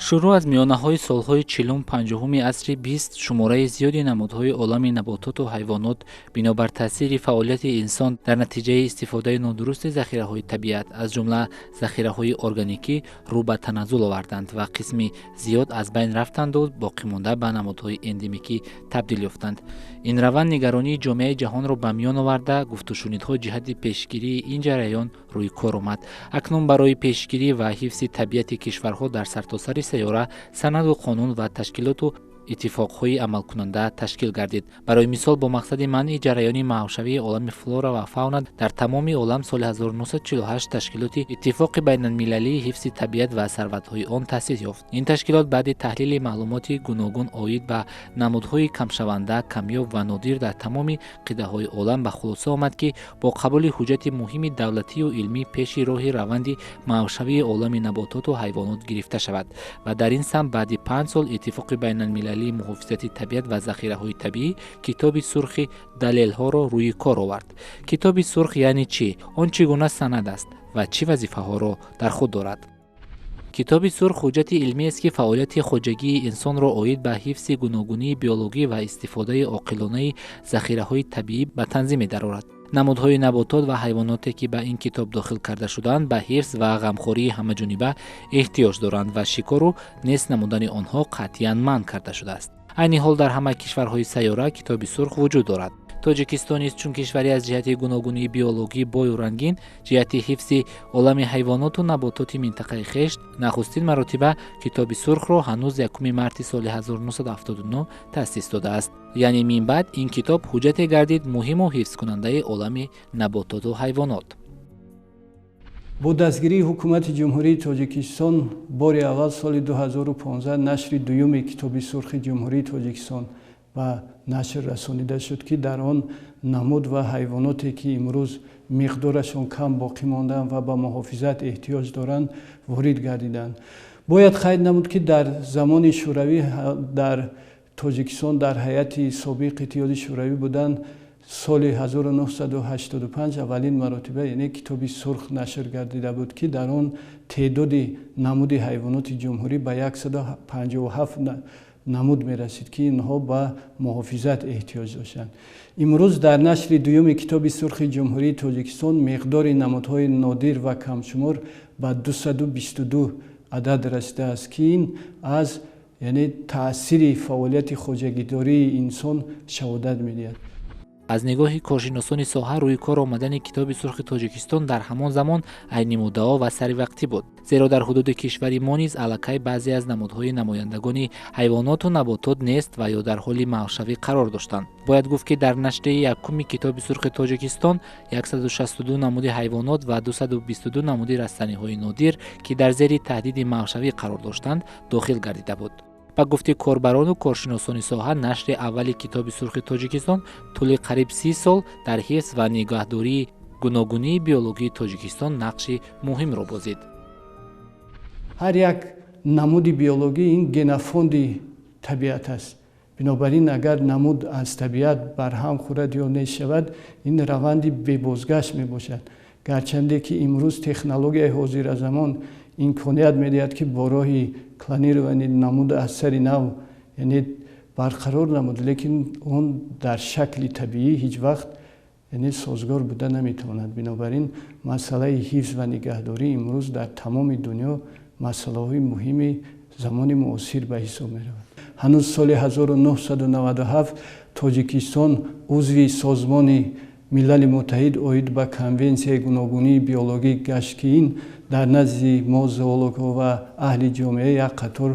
шуруъ аз миёнаҳои солҳои 40-50 асри 20 шумораи зиёди намудҳои олами набототу ҳайвонот бино бар таъсири фаъолияти инсон дар натиҷаи истифодаи нодурусти захираҳои табиат аз ҷумла захираҳои органикӣ рӯ ба таназзул оварданд ва қисми зиёд аз байн рафтанду боқимонда ба намудҳои эндемикӣ табдил ёфтанд. Ин раванд нигаронии ҷомеаи ҷаҳонро ба миён оварда гуфтушунидҳо ҷиҳати пешгирии ин ҷараён рӯи кор омад. Акнун барои пешгирӣ ва ҳифзи табиати кишварҳо дар сартосари сайёра санаду қонун ва ташкилоту иттифоқҳои амалкунанда ташкил гардид. Барои мисол, бо мақсади манъи ҷараёни маҳвшавии олами флора ва фауна дар тамоми олам соли 1948 ташкилоти иттифоқи байналмилалии ҳифзи табиат ва сарватҳои он таъсис ёфт. Ин ташкилот баъди таҳлили маълумоти гуногун оид ба намудҳои камшаванда, камёб ва нодир дар тамоми қитъаҳои олам ба хулоса омад, ки бо қабули ҳуҷҷати муҳими давлатию илмӣ пеши роҳи раванди маҳвшавии олами набототу ҳайвонот гирифта шавад ва дар ин самт баъди 5 сол иттифоқи байналмилалии муҳофизати табиат ва захираҳои табиӣ китоби сурхи далелҳоро рӯи кор овард. Китоби сурх яъне чӣ? Он чӣ гуна санад аст ва чӣ вазифаҳоро дар худ дорад? китоби сурх ҳуҷҷати илмиест, ки фаъолияти хоҷагии инсонро оид ба ҳифзи гуногунии биологӣ ва истифодаи оқилонаи захираҳои табиӣ ба танзим медарорад. намудҳои наботот ва ҳайвоноте, ки ба ин китоб дохил карда шудаанд, ба ҳифз ва ғамхории ҳамаҷониба эҳтиёҷ доранд ва шикору нест намудани онҳо қатъиян манъ карда шудааст. айни ҳол дар ҳама кишварҳои сайёра китоби сурх вуҷуд дорад. тоҷикистон низ чун кишвари аз ҷиҳати гуногунии биологӣ бою рангин, ҷиҳати ҳифзи олами ҳайвоноту набототи минтақаи хешт, нахустин маротиба китоби сурхро ҳанӯз 1 марти соли 1979 таъсис додааст. яъне минбаъд ин китоб ҳуҷҷате гардид муҳиму ҳифзкунандаи олами набототу ҳайвонот. бо дастгирии ҳукумати ҷумҳурии Тоҷикистон бори аввал соли 2015 нашри дуюми китоби сурхи ҷумҳурии Тоҷикистон ба нашр расонида шуд, ки дар он намуд ва ҳайвоноте, ки имрӯз миқдорашон кам боқӣ мондаанд ва ба муҳофизат эҳтиёҷ доранд, ворид гардиданд. бояд қайд намуд, ки дар замони шӯравӣ дар Тоҷикистон дар ҳайати собиқ иттиҳоди шӯравӣ буданд. соли 1985 аввалин маротиба яъне китоби сурх нашр гардида буд, ки дар он теъдоди намуди ҳайвоноти ҷумҳурӣ ба 157 намуд мерасид, ки инҳо ба муҳофизат эҳтиёҷ доштанд. имрӯз дар нашри дуюми китоби сурхи ҷумҳурии Тоҷикистон миқдори намудҳои нодир ва камшумор ба 222 адад расидааст, ки ин аз яъне таъсири фаъолияти хоҷагидории инсон шаҳодат медиҳад. аз нигоҳи коршиносони соҳа рӯи кор омадани китоби сурхи Тоҷикистон дар ҳамон замон айни муддао ва саривақтӣ буд, зеро дар ҳудуди кишвари мо низ аллакай баъзе аз намудҳои намояндагони ҳайвоноту наботот нест ва ё дар ҳоли маҳвшавӣ қарор доштанд. бояд гуфт, ки дар нашри якуми китоби сурхи Тоҷикистон 162 намуди ҳайвонот ва 222 намуди растаниҳои нодир, ки дар зери таҳдиди маҳвшавӣ қарор доштанд, дохил гардида буд. ба гуфти корбарону коршиносони соҳа, нашри аввали китоби сурхи Тоҷикистон тӯли қариб 30 сол дар ҳифз ва нигоҳдории гуногунии биологии Тоҷикистон нақши муҳимро бозид. ҳар як намуди биологӣ ин генофонди табиат аст. бинобар ин агар намуд аз табиат барҳам хӯрад ё нест шавад, ин раванди бебозгашт мебошад. гарчанде ки имрӯз технологияи ҳозиразамон имконият медиҳад, ки бо роҳи клонировани намуд аз сари нав яъне барқарор намуд, лекин он дар шакли табиӣ ҳеҷ вақт яъне созгор буда наметавонад. бинобар ин масъалаи ҳифз ва нигаҳдорӣ имрӯз дар тамоми дунё масъалаҳои муҳими замони муосир ба ҳисоб меравад. ҳанӯз соли 1997 Тоҷикистон узви созмони милали муттаҳид оид ба конвенсияи гуногунии биологӣ гашт, ки ин дар назди мо зоологҳо ва аҳли ҷомеа як қатор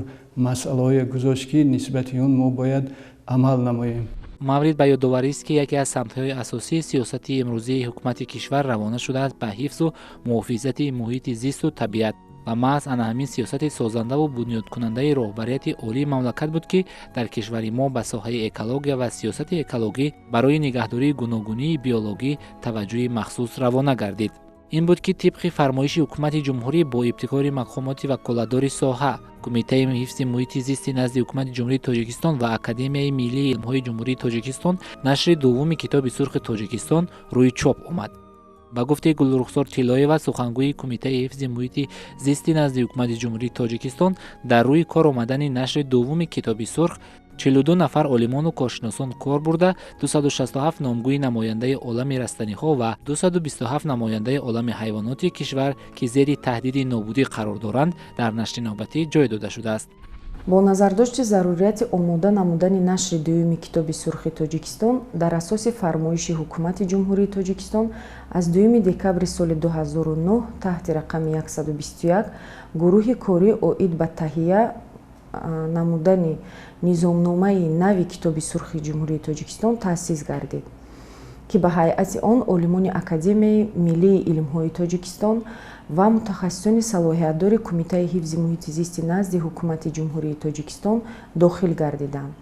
масъалаҳое гузошт, ки нисбати он мо бояд амал намоем. маврид ба ёдоварист, ки яке аз самтҳои асосии сиёсати имрӯзии ҳукумати кишвар равона шудааст ба ҳифзу муҳофизати муҳити зисту табиат ва маҳз ана ҳамин сиёсати созандаву бунёдкунандаи роҳбарияти олии мамлакат буд, ки дар кишвари мо ба соҳаи экология ва сиёсати экологӣ барои нигаҳдории гуногунии биологӣ таваҷҷӯҳи махсус равона гардид. ин буд, ки тибқи фармоиши ҳукумати ҷумҳурӣ бо ибтикори мақомоти ваколатдори соҳа, кумитаи ҳифзи муҳити зисти назди ҳукумати ҷумҳурии Тоҷикистон ва Академияи миллии илмҳои ҷумҳурии Тоҷикистон нашри дуввуми китоби сурхи Тоҷикистон рӯи чоп омад. ба гуфти Гулрухзор Тилоева, сухангӯи Кумитаи ҳифзи муҳити зисти назди ҳукумати ҷумҳурии Тоҷикистон, дар рӯи кор омадани нашри дуввуми Китоби сурх 42 нафар олимону коршиносон кор бурда, 267 номгӯи намояндаи олами растаниҳо ва 227 намояндаи олами ҳайвоноти кишвар ки зери таҳдиди нобудӣ қарор доранд, дар нашри навбатӣ ҷой дода шудааст. бо назардошти зарурияти омода намудани нашри дуюми Китоби сурхи Тоҷикистон дар асоси фармоиши ҳукумати ҷумҳурии Тоҷикистон аз 2 декабри соли 2009 таҳти рақами 121 гурӯҳи корӣ оид ба таҳия намудани низомномаи нави Китоби сурхи ҷумҳурии Тоҷикистон таъсис гардид, ки ба ҳайати он олимони Академияи Миллии илмҳои Тоҷикистон ва мутахассисони салоҳиятдори Кумитаи ҳифзи муҳити зисти назди ҳукумати ҷумҳурии Тоҷикистон дохил гардиданд.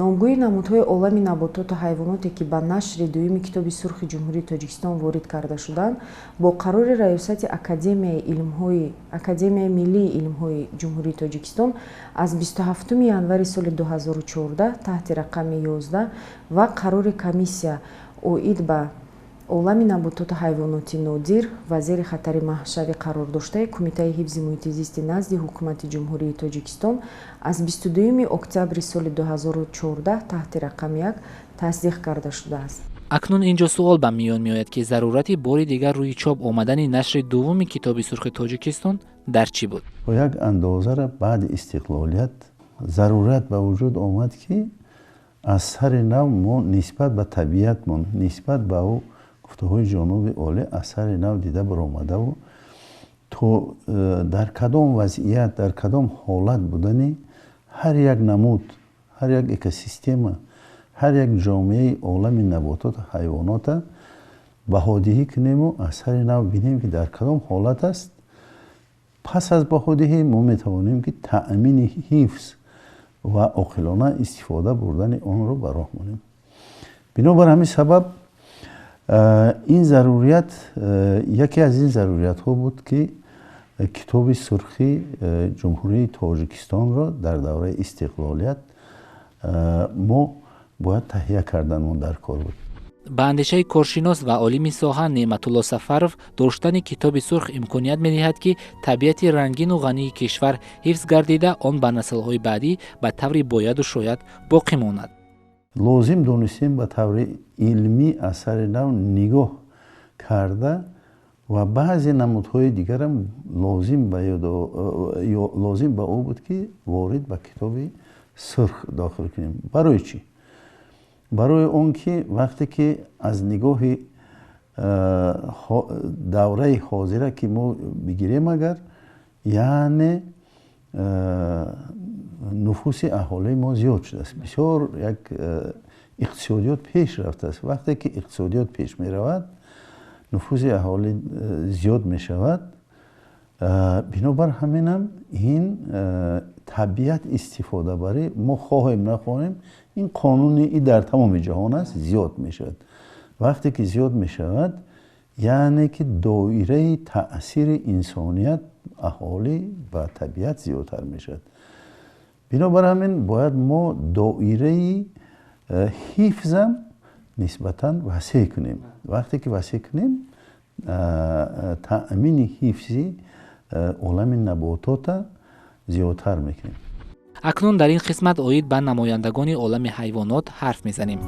номгӯи намудҳои олами набототу ҳайвоноте ки ба нашри дуюми Китоби сурхи ҷумҳурии Тоҷикистон ворид карда шуданд, бо қарори раёсати Академияи Миллии илмҳои ҷумҳурии Тоҷикистон аз 27 январи соли 2014 таҳти рақами 11 ва қарори комиссия оид ба олами набототу ҳайвоноти нодир ва зери хатари маҳшавӣ қарор доштаи Кумитаи ҳифзи муҳити зисти назди ҳукумати ҷумҳурии Тоҷикистон аз 22 октябри соли 2014 таҳти рақами 1 тасдиқ карда шудааст. акнун ин ҷо суол ба миён меояд ки зарурати бори дигар рӯи чоп омадани нашри дуввуми Китоби сурхи Тоҷикистон дар чӣ буд? бо як андозара баъди истиқлолият зарурат ба вуҷуд омад ки аз сари нав мо нисбат ба табиатмон, нисбат ба ӯ гуфтаҳои ҷоноби олӣ аз сари нав дида баромадаву то дар кадом вазъият, дар кадом ҳолат будани ҳар як намуд, ҳар як экосистема, ҳар як ҷомеаи олами набототу ҳайвонота баҳодиҳӣ кунему аз сари нав бинем ки дар кадом ҳолат аст. пас аз баҳодиҳӣ мо метавонем ки таъмини ҳифз ва оқилона истифода бурдани онро ба роҳ монем. бинобар ҳамин сабаб ин зарурият яке аз ин заруриятҳо буд ки Китоби сурхи ҷумҳурии Тоҷикистонро дар давраи истиқлолият мо бояд таҳия карданмон дар кор буд. ба андешаи коршинос ва олими соҳа Неъматулло Сафаров доштани Китоби сурх имконият медиҳад ки табиати рангину ғании кишвар ҳифз гардида он ба наслҳои баъдӣ ба таври бояду шояд боқӣ монад. лозим донистем ба таври илмӣ аз сари нав нигоҳ карда ва баъзе намудҳои дигарам лозим ба ӯ буд ки ворид ба Китоби сурх дохил кунем. барои чӣ? барои он ки вақте ки аз нигоҳи давраи ҳозира ки мо бигирем агар, яъне нуфуси аҳолии мо зиёд шудааст. бисёр як иқтисодиёт пеш рафтааст. вақте ки иқтисодиёт пеш меравад, нуфузи аҳолӣ зиёд мешавад. бинобар ҳаминам ин табиат истифодабарӣ мо хоҳем нахоҳем ин қонуни и дар тамоми ҷаҳон аст, зиёд мешавад. вақте ки зиёд мешавад, яъне ки доираи таъсири инсоният, аҳолӣ ба табиат зиёдтар мешавад. бинобар ҳамин бояд мо доираи ҳифзам нисбатан васеъ кунем. вақте ки васеъ кунем, таъмини ҳифзи олами наботота зиёдтар мекунем. акнун дар ин қисмат оид ба намояндагони олами ҳайвонот ҳарф мезанем.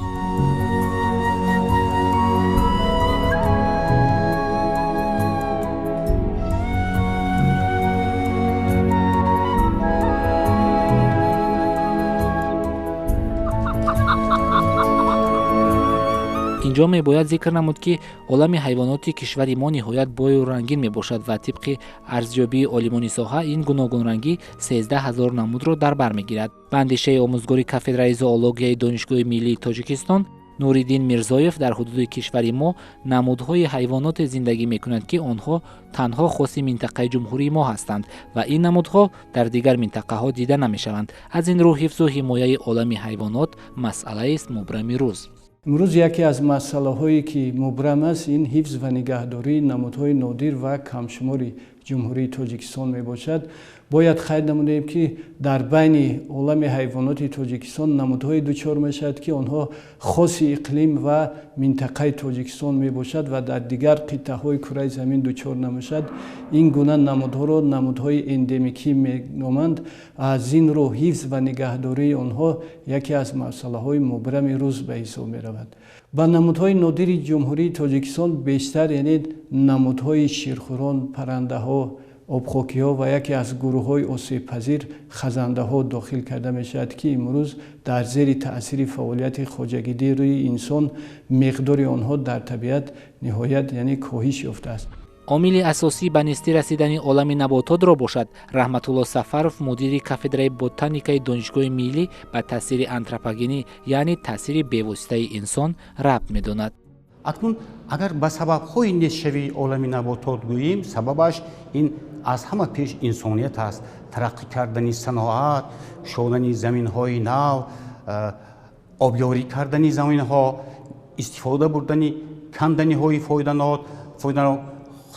инҷо мебояд зикр намуд ки олами ҳайвоноти кишвари мо ниҳоят бою рангин мебошад ва тибқи арзёбии олимони соҳа ин гуногунрангӣ 13 000 намудро дар бар мегирад. ба андешаи омӯзгори кафедраи зоологияи Донишгоҳи Миллии Тоҷикистон Нуриддин Мирзоев дар ҳудуди кишвари мо намудҳои ҳайвоноте зиндагӣ мекунанд ки онҳо танҳо хоси минтақаи ҷумҳурии мо ҳастанд ва ин намудҳо дар дигар минтақаҳо дида намешаванд. аз ин рӯ ҳифзу ҳимояи олами ҳайвонот масъалаест мубрами рӯз. имрӯз яке аз масъалаҳое ки мубрам аст ин ҳифз ва нигаҳдории намудҳои нодир ва камшумори ҷумҳурии Тоҷикистон мебошад. бояд қайд намудем ки дар байни олами ҳайвоноти тоҷикистон намудҳое дучор мешавад ки онҳо хоси иқлим ва минтақаи тоҷикистон мебошад ва дар дигар қиттаҳои кураи замин дучор намешавад. Ин гуна намудҳоро намудҳои эндемикӣ меноманд. аз ин роҳ ҳифз ва нигаҳдории онҳо яке аз масъалаҳои мубрами рӯз ба ҳисоб меравад. ба намудҳои нодири ҷумҳурии тоҷикистон бештар яъне намудҳои ширхӯрон, паррандаҳо, обхокиҳо ва яке аз гурӯҳҳои осебпазир хазандаҳо дохил карда мешавад ки имрӯз дар зери таъсири фаъолияти хоҷагирии рӯи инсон миқдори онҳо дар табиат ниҳоят яъне коҳиш ёфтааст. عامل اساسی به نیستی رسیدن عالم نباتات را باشد. رحمت الله سفرов مدیر کافدرای بوتانیکای دانشگاه ملی به تاثیر آنتروپوژنی یعنی تاثیر بی‌واسطه انسان ربط می‌داند. اکنون اگر به سبب‌های نشوی عالم نباتات گوییم، سببش این از همه پیش انسانیت است. ترقی کردن صنعت، شدن زمین‌های نو، آبیاری کردن زمین‌ها، استفاده بردن کندنی‌های فایده‌ناک،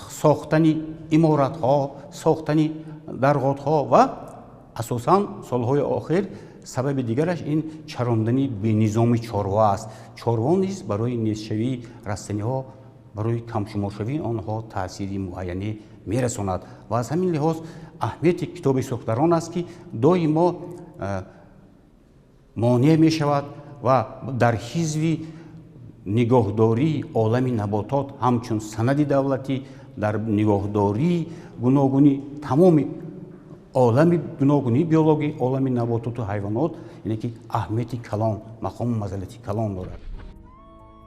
ساختن عمارت‌ها، ساختن درگاه‌ها و اساساً سال‌های آخر سبب دیگرش این چراندن به نظام چاروا است. چاروا نیز برای نیست‌شوی رستنی‌ها، برای کم‌شمارشوی آنها تأثیری معینی می‌رساند و از همین لحاظ اهمیت کتاب سوختران است که دائما مانع می‌شود و در حزب نگاهداری عالم نباتات همچون سند دولتی در نگاهداری گوناگونی تمام عالم گوناگونی بیولوژی عالم نباتات و حیوانات یعنی که اهمیت کلان مقام منزلتی کلان دارد.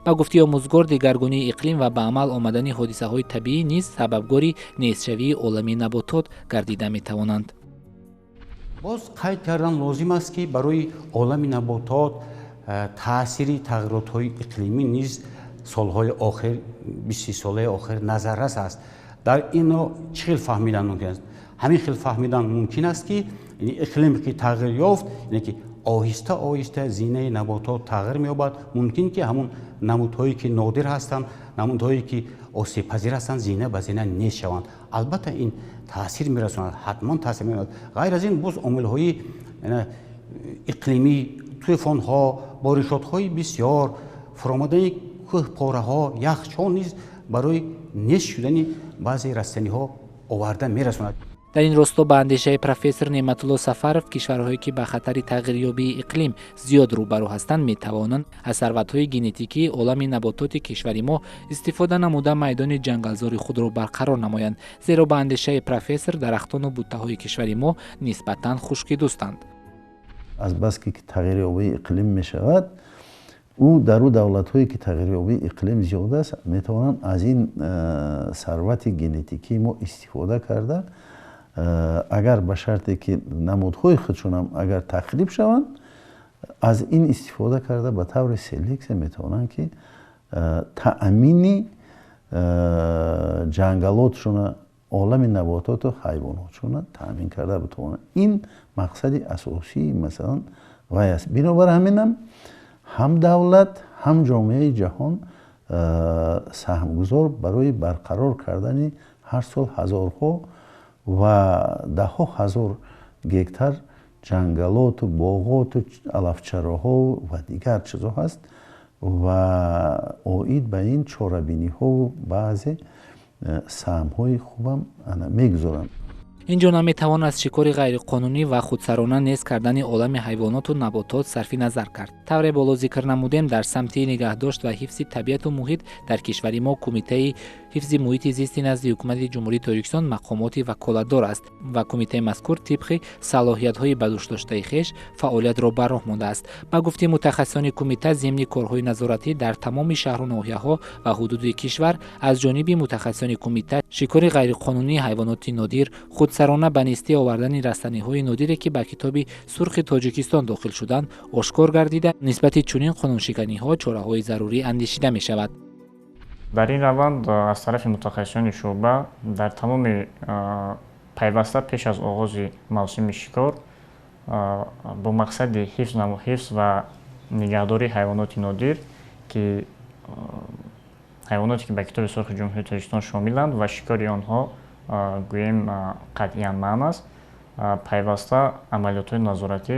با گفته آموزگار دگرگونی اقلیم و به عمل آمدن حادثه‌های طبیعی نیز سببگاری نیست‌شوی عالم نباتات گردیده می‌توانند. باز قید کردن لازم است که برای عالم نباتات تأثیر تغییرات‌های اقلیمی نیز سالهای آخر 20 ساله آخر نظررس است. در اینا چه خیلی فهمیدن ممکن است؟ همین خیلی فهمیدن ممکن است که یعنی اقلیم که تغییر یافت یعنی که آهسته آهسته زینه نباتات تغییر می‌یابد. ممکن که همون نمودهایی که نادر هستند، نمودهایی که آسیب پذیر هستند زینه به زینه نیست شوند. البته این تاثیر می‌رساند، حتما تاثیر می‌رساند. غیر از این باز عامل‌های اقلیمی، طوفان‌ها، بارشات‌های بسیار، فرآمدن کوهپاره‌ها، یخچال نیز برای نیست شدن بعضی رستنی‌ها آورده می‌رساند. در این راستا به اندیشه پروفسور نعمت الله سفرов کشورهایی که به خطر تغییریابی اقلیم زیاد روبرو هستند می‌توانند از ثروت‌های ژنتیکی عالم نباتات کشور ما استفاده نموده میدان جنگلزاری خود را برقرار نمایند، زیرا به اندیشه پروفسور درختان و بوته‌های کشور ما نسبتاً خشکیدوستند. از بس که تغییریابی اقلیم می‌شود او در او دولت‌هایی که تغییریابی اقلیم زیاد است می‌توانند از این ثروت ژنتیکی ما استفاده کرده اگر به شرطی که نمودهای خودشون هم اگر تخریب شوند از این استفاده کرده به طور سلکس میتونن که تأمین جنگلاتشون عالم نباتات و حیواناتشون تأمین کرده بتوانن. این مقصد اساسی مثلا غایه است. بنابر همینم هم دولت هم جامعه جهان سهمگذار برای برقرار کردن هر سال هزارها و ده ها هزار گکتار جنگلات و باغات و علفچراها و دیگر چیزها هست و آید به این چاره‌بینی ها و بعضی سهم های خوبم میگذارند. اینجا نمیتوان از شکار غیرقانونی و خودسرانه نیست کردن عالم حیوانات و نباتات صرف نظر کرد. طور بالا ذکر نمودیم در سمت نگهداشت و حفظ طبیعت و محیط در کشور ما کمیته حفظ محیط زیست نزد حکومت جمهوری تاجیکستان مقامات وکالتدار است و کمیته مذکور طبق صلاحیت‌های به دوش داشته خویش فعالیت را بر راه مانده است. با گفته متخصصان کمیته ضمن کارهای نظارتی در تمام شهر و ناحیه‌ها و حدود کشور از جانب متخصصان کمیته شکار غیرقانونی حیوانات نادر خودسرانه به نیستی آوردن رستنی‌های نادری که به کتاب سرخ تاجیکستان داخل شدند آشکار گردیده نسبت چنین قانون‌شکنی‌ها چاره‌های ضروری اندیشیده می‌شود. در این روند از طرف متخصصان شعبه در تمام پیوسته پیش از آغاز موسم شکار با مقصد حفظ و نگهداری حیوانات نادر که حیواناتی که به کتاب سرخ جمهوری تاجیکستان شاملند و شکار آنها گوییم قطعاً ممنوع است пайваста амалиётҳои назоратӣ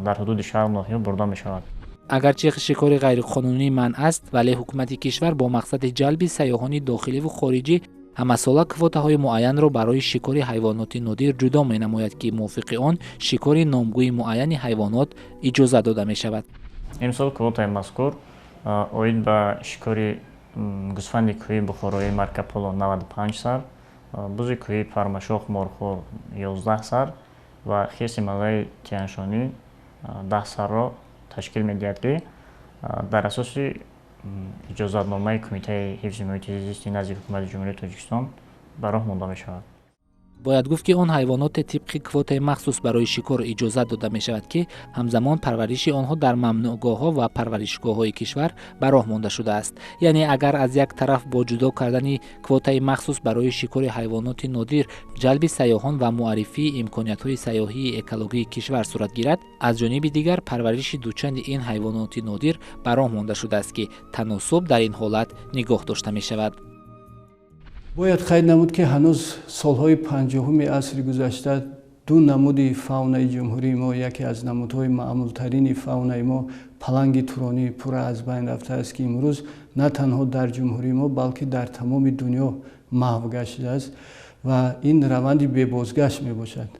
дар ҳудуди шаҳр ноҳиё бурда мешавад. агарчи шикори ғайриқонунӣ манъ аст, вале ҳукумати кишвар бо мақсади ҷалби сайёҳони дохиливу хориҷӣ ҳамасола квотаҳои муайянро барои шикори ҳайвоноти нодир ҷудо менамояд, ки мувофиқи он шикори номгӯи муайяни ҳайвонот иҷоза дода мешавад. имсол квотаи мазкур оид ба шикори гӯсфанди кӯҳии бухорои марка Поло 95 сар, бузи кӯҳии пармашох морхӯр 11 сар ва хирси малаи тианшонӣ 10 сарро ташкил медиҳад, ки дар асоси иҷозатномаи Кумитаи ҳифзи муҳити зисти назди ҳукумати ҷумҳурии Тоҷикистон ба роҳ монда мешавад. бояд гуфт, ки он ҳайвоноте тибқи квотаи махсус барои шикор иҷозат дода мешавад, ки ҳамзамон парвариши онҳо дар мамнӯъгоҳҳо ва парваришгоҳҳои кишвар ба роҳ монда шудааст. яъне агар аз як тараф бо ҷудо кардани квотаи махсус барои шикори ҳайвоноти нодир ҷалби сайёҳон ва муаррифии имкониятҳои сайёҳии экологии кишвар сурат гирад, аз ҷониби дигар парвариши дучанди ин ҳайвоноти нодир ба роҳ монда шудааст, ки таносуб дар ин ҳолат нигоҳ дошта мешавад. бояд қайд намуд, ки ҳанӯз солҳои 50-уми асри гузашта ду намуди фаунаи ҷумҳурии мо, яке аз намудҳои маъмултарини фаунаи мо паланги туронӣ пурра аз байн рафтааст, ки имрӯз на танҳо дар ҷумҳурии мо, балки дар тамоми дунё маҳв гаштааст ва ин раванди бебозгашт мебошад.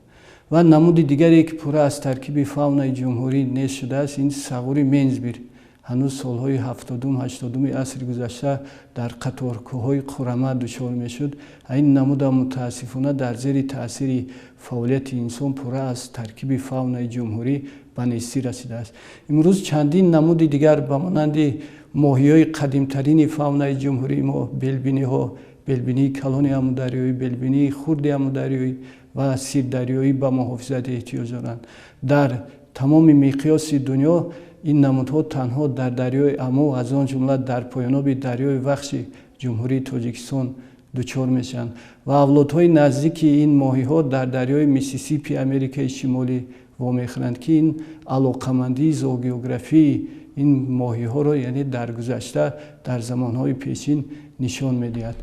ва намуди дигаре, ки пурра аз таркиби фаунаи ҷумҳурӣ нест шудааст, ин сағури мензбир ҳанӯз солҳои 70-80-уми асри гузашта дар қаторкӯҳҳои Қурама дучор мешуд. ин намуда мутаассифона дар зери таъсири фаъолияти инсон пурра аз таркиби фаунаи ҷумҳурӣ ба нестӣ расидааст. имрӯз чандин намуди дигар ба монанди моҳиёи қадимтарини фаунаи ҷумҳурии мо, белбиниҳо, белбинии калони амударёӣ, белбинии хурди амударёӣ ва сирдарёӣ ба муҳофизат эҳтиёҷ доранд. дар тамоми миқёси дунё ин намудҳо танҳо дар дарёи Аму, аз он ҷумла дар поёноби дарёи Вахши ҷумҳурии Тоҷикистон дучор мешаванд ва авлодҳои наздики ин моҳиҳо дар дарёи Миссисипи Америкаи Шимолӣ вомехӯранд, ки ин алоқамандии зоогеографии ин моҳиҳоро, яъне дар гузашта дар замонҳои пешин нишон медиҳад.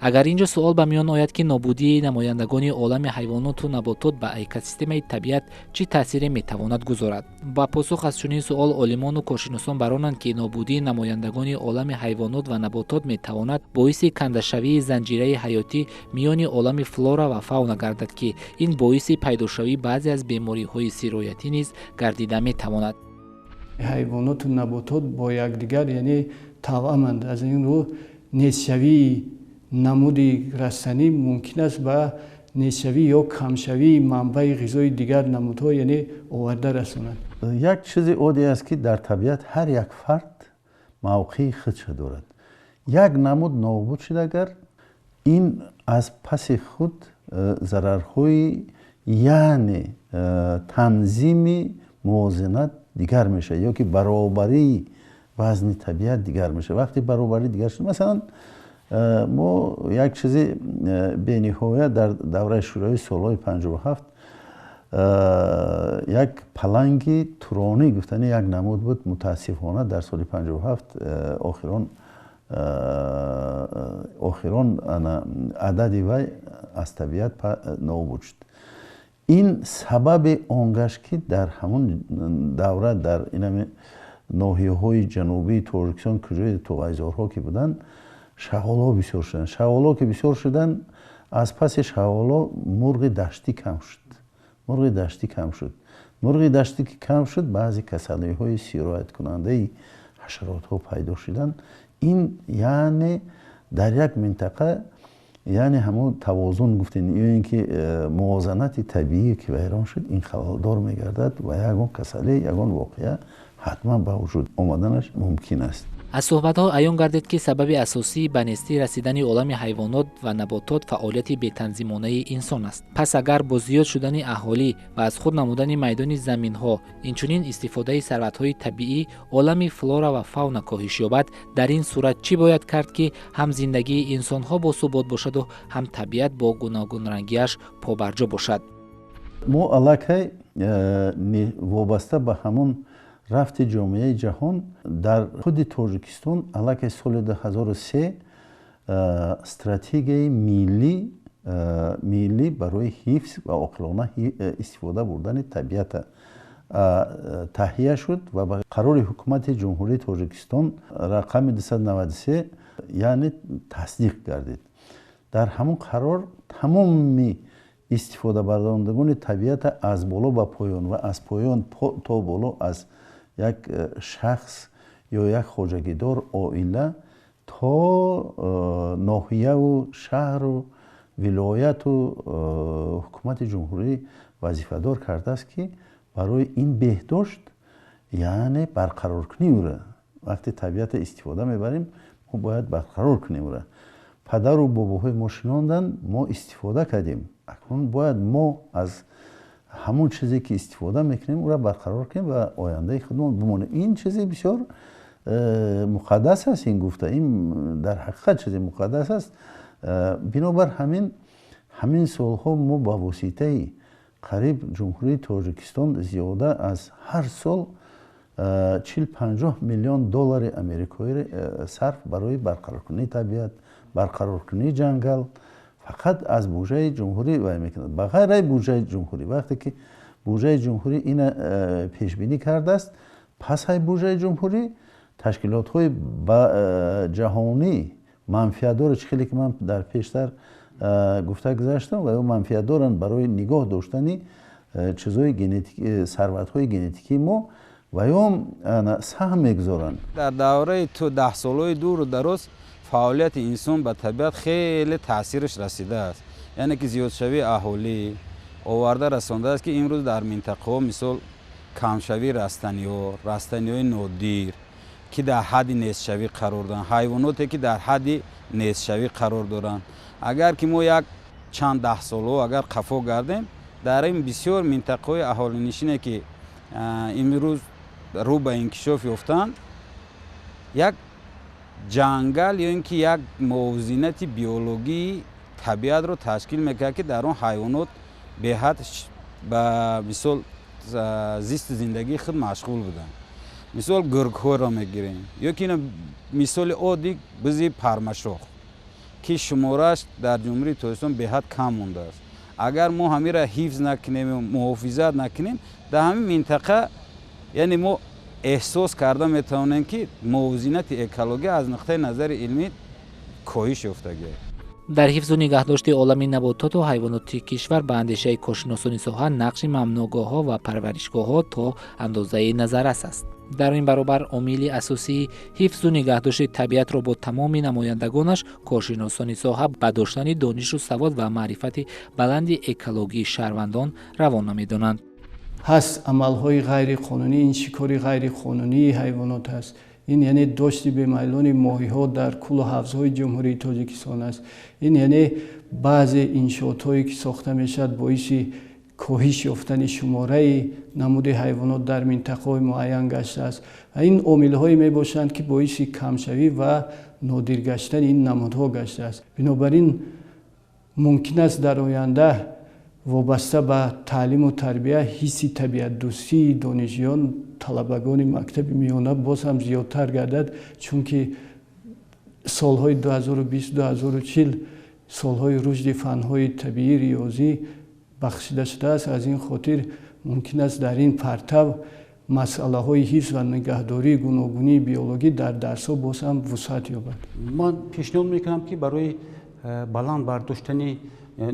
агар инҷо суол ба миён ояд, ки нобудии намояндагони олами ҳайвоноту наботот ба экосистемаи табиат чӣ таъсире метавонад гузорад? ба посух аз чунин суол олимону коршиносон баронанд, ки нобудии намояндагони олами ҳайвонот ва наботот метавонад боиси кандашавии занҷираи ҳаётӣ миёни олами флора ва фауна гардад, ки ин боиси пайдошавии баъзе аз бемориҳои сироятӣ низ гардида метавонад. ҳайвоноту наботот бо якдигар, яъне тавъаманд. аз ин рӯ нестшавии намуди растанӣ мумкин аст ба нестшавӣ ё камшавии манбаи ғизои дигар намудҳо, яъне оварда расонад. як чизи оддӣ аст, ки дар табиат ҳар як фард мавқеи худша дорад. як намуд нобуд шуд, агар ин аз паси худ зарарҳои, яъне танзими мувозинат дигар мешавад, ё ки баробарии вазни табиат дигар мешавад. вақти баробарӣ дигар шуд, масалан мо як чизи бениҳоя дар давраи шӯрои солҳои 57 як паланги туронӣ гуфтани як намуд буд. мутаассифона дар соли 57 охирон адади вай аз табиат нобуд шуд. ин сабаби он гашт, ки дар ҳамон давра дар инами ноҳияҳои ҷанубии Тоҷикистон, куҷои туғайзорҳо ки буданд, шағолҳо бисёр шуданд. шағолҳо ки бисёр шуданд, аз паси шағолҳо мурғи даштӣ кам шуд. мурғи даштӣ ки кам шуд, баъзе касалиҳои сирояткунандаи ҳашаротҳо пайдо шуданд. ин яъне дар як минтақа, яъне ҳамон тавозун гуфтем, ё ин ки мувозанати табиӣ ки вайрон шуд, ин халалдор мегардад ва ягон касалӣ, ягон воқеа ҳатман ба вуҷуд омаданаш мумкин аст. аз суҳбатҳо аён гардид, ки сабаби асосии ба нестӣ расидани олами ҳайвонот ва наботот фаъолияти бетанзимонаи инсон аст. пас агар бо зиёд шудани аҳолӣ ва аз худ намудани майдони заминҳо, инчунин истифодаи сарватҳои табиӣ, олами флора ва фауна коҳиш ёбад, дар ин сурат чӣ бояд кард, ки ҳам зиндагии инсонҳо босубот бошаду ҳам табиат бо гуногунрангиаш побарҷо бошад? мо аллакай вобаста ба ҳамон рафти ҷомеаи ҷаҳон дар худи Тоҷикистон аллакай соли 2003 стратегияи миллӣ милли барои ҳифз ва оқилона истифода бурдани табиат таҳия шуд ва ба қарори ҳукумати ҷумҳурии Тоҷикистон рақами 293 яъне тасдиқ гардид. дар ҳамон қарор тамоми истифодабардорандагони табиата аз боло ба поён ва аз поён то боло аз як шахс ё як хоҷагидор оила то ноҳияву шаҳру вилояту ҳукумати ҷумҳурӣ вазифадор кардааст ки барои ин беҳдошт яъне барқароркунӣ ура вақте табиата истифода мебарем мо бояд барқарор кунем ура. падару бобоҳои мо шинонданд, мо истифода кардем. акнун бояд мо аз ҳамон чизе ки истифода мекунем ура барқарор кунем ва ояндаи худмон бимонем. ин чизи бисёр муқаддас аст. ин гуфта ин дар ҳақиқат чизи муқаддас аст. бинобар ҳамин солҳо мо ба воситаи қариб ҷумҳурии Тоҷикистон зиёда аз ҳар сол 40-50 миллион доллари амрикоӣ сарф барои барқароркунии табиат, барқароркунии ҷангал фақат аз буҷаи ҷумҳурӣ вай мекунад. ба ғайраи буҷаи ҷумҳурӣ вақте ки буҷаи ҷумҳурӣ ина пешбинӣ кардааст, пасай буҷаи ҷумҳурӣ ташкилотҳои ҷаҳонӣ манфиатдори чӣ хеле ки ман дар пештар гуфта гузаштам ва ё манфиатдоранд барои нигоҳ доштани чизҳои генетикӣ, сарватҳои генетикии мо ва ё саҳм мегузоранд. дар давраи ту 10 солаи дуру дароз фаъолияти инсон ба табиат хеле таъсираш расидааст. яъне ки зиёдшавии аҳолӣ оварда расондааст ки имрӯз дар минтақаҳо мисол камшавии растаниҳои нодир ки дар ҳадди нестшавӣ қарор доранд, ҳайвоноте ки дар ҳадди нестшавӣ қарор доранд. агар ки мо як чанд даҳсолҳо агар қафо гардем дар ин бисёр минтақаҳои аҳолинишине ки имрӯз рӯ ба инкишоф ёфтанд, як ҷангал ё ин ки як мувозинати биологии табиатро ташкил мекард ки дар он ҳайвонот беҳад ба мисол зисти зиндагии худ машғул буданд. мисол гургҳоро мегирем ё ки мисоли одди бизи пармашох ки шумораш дар ҷумҳурии Тоҷикистон беҳад кам мондааст. агар мо ҳамира ҳифз накунем, муҳофизат накунем, дар ҳамин минтақа яъне мо эҳсос карда метавонем ки мувозинати экология аз нуқтаи назари илмӣ коҳиш ёфтагиаст. дар ҳифзу нигаҳдошти олами набототу ҳайвоноти кишвар ба андешаи коршиносони соҳа нақши мамнӯъгоҳҳо ва парваришгоҳҳо то андозаи назаррас аст. дар ин баробар омили асосии ҳифзу нигаҳдошти табиатро бо тамоми намояндагонаш коршиносони соҳа ба доштани донишу савод ва маърифати баланди экологии шаҳрвандон равона медонанд. ҳаст амалҳои ғайриқонунӣ, ин шикори ғайриқонунии ҳайвонот аст. ин яъне дошти бемайлони моҳиҳо дар кулу ҳавзҳои ҷумҳурии Тоҷикистон аст. ин яъне баъзе иншоотҳое ки сохта мешавад боиси коҳиш ёфтани шумораи намуди ҳайвонот дар минтақаҳои муайян гаштааст. ин омилҳое мебошанд ки боиси камшавӣ ва нодир гаштани ин намудҳо гаштааст. бинобар ин мумкин аст дар оянда вобаста ба таълиму тарбия ҳисси табиатдӯстии донишҷӯён, талабагони мактаби миёна боз ҳам зиёдтар гардад, чунки солҳои 2020-2040 солҳои рушди фанҳои табиӣ, риёзӣ бахшида шудааст. аз ин хотир мумкин аст дар ин партав масъалаҳои ҳифз ва нигаҳдории гуногунии биологӣ дар дарсҳо боз ҳам вусъат ёбад. ман пешниҳод мекунам ки барои баланд бардоштани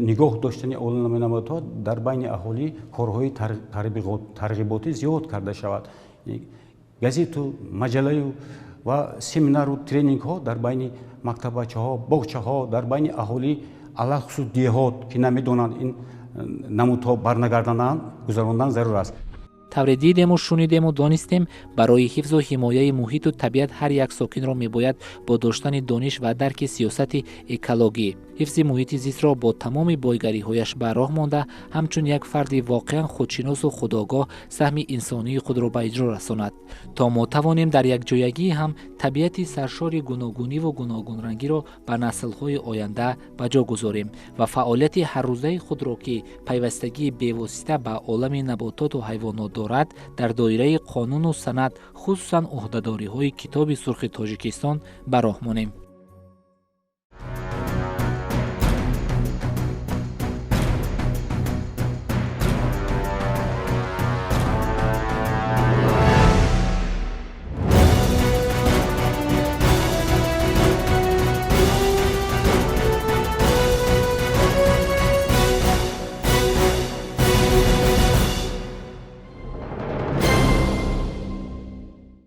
нигоҳ доштани олами наботот дар байни аҳолӣ корҳои тарғиботӣ зиёд карда шавад. газету маҷаллаю ва семинару тренингҳо дар байни мактабачаҳо, боғчаҳо, дар байни аҳолӣ алахусус деҳот ки намедонанд ин намудҳо барнагардонанд гузарондан зарур аст. тавре дидему шунидему донистем барои ҳифзу ҳимояи муҳиту табиат ҳар як сокинро мебояд бо доштани дониш ва дарки сиёсати экологӣ ҳифзи муҳити зистро бо тамоми бойгариҳояш ба роҳ монда, ҳамчун як фарди воқеан худшиносу худогоҳ саҳми инсонии худро ба иҷро расонад, то мо тавонем дар якҷоягӣ ҳам табиати саршори гуногуниву гуногунрангиро ба наслҳои оянда ба ҷо гузорем ва фаъолияти ҳаррӯзаи худро ки пайвастагии бевосита ба олами набототу ҳайвонот дорад, дар доираи қонуну санад, хусусан ӯҳдадориҳои Китоби сурхи Тоҷикистон ба роҳ монем.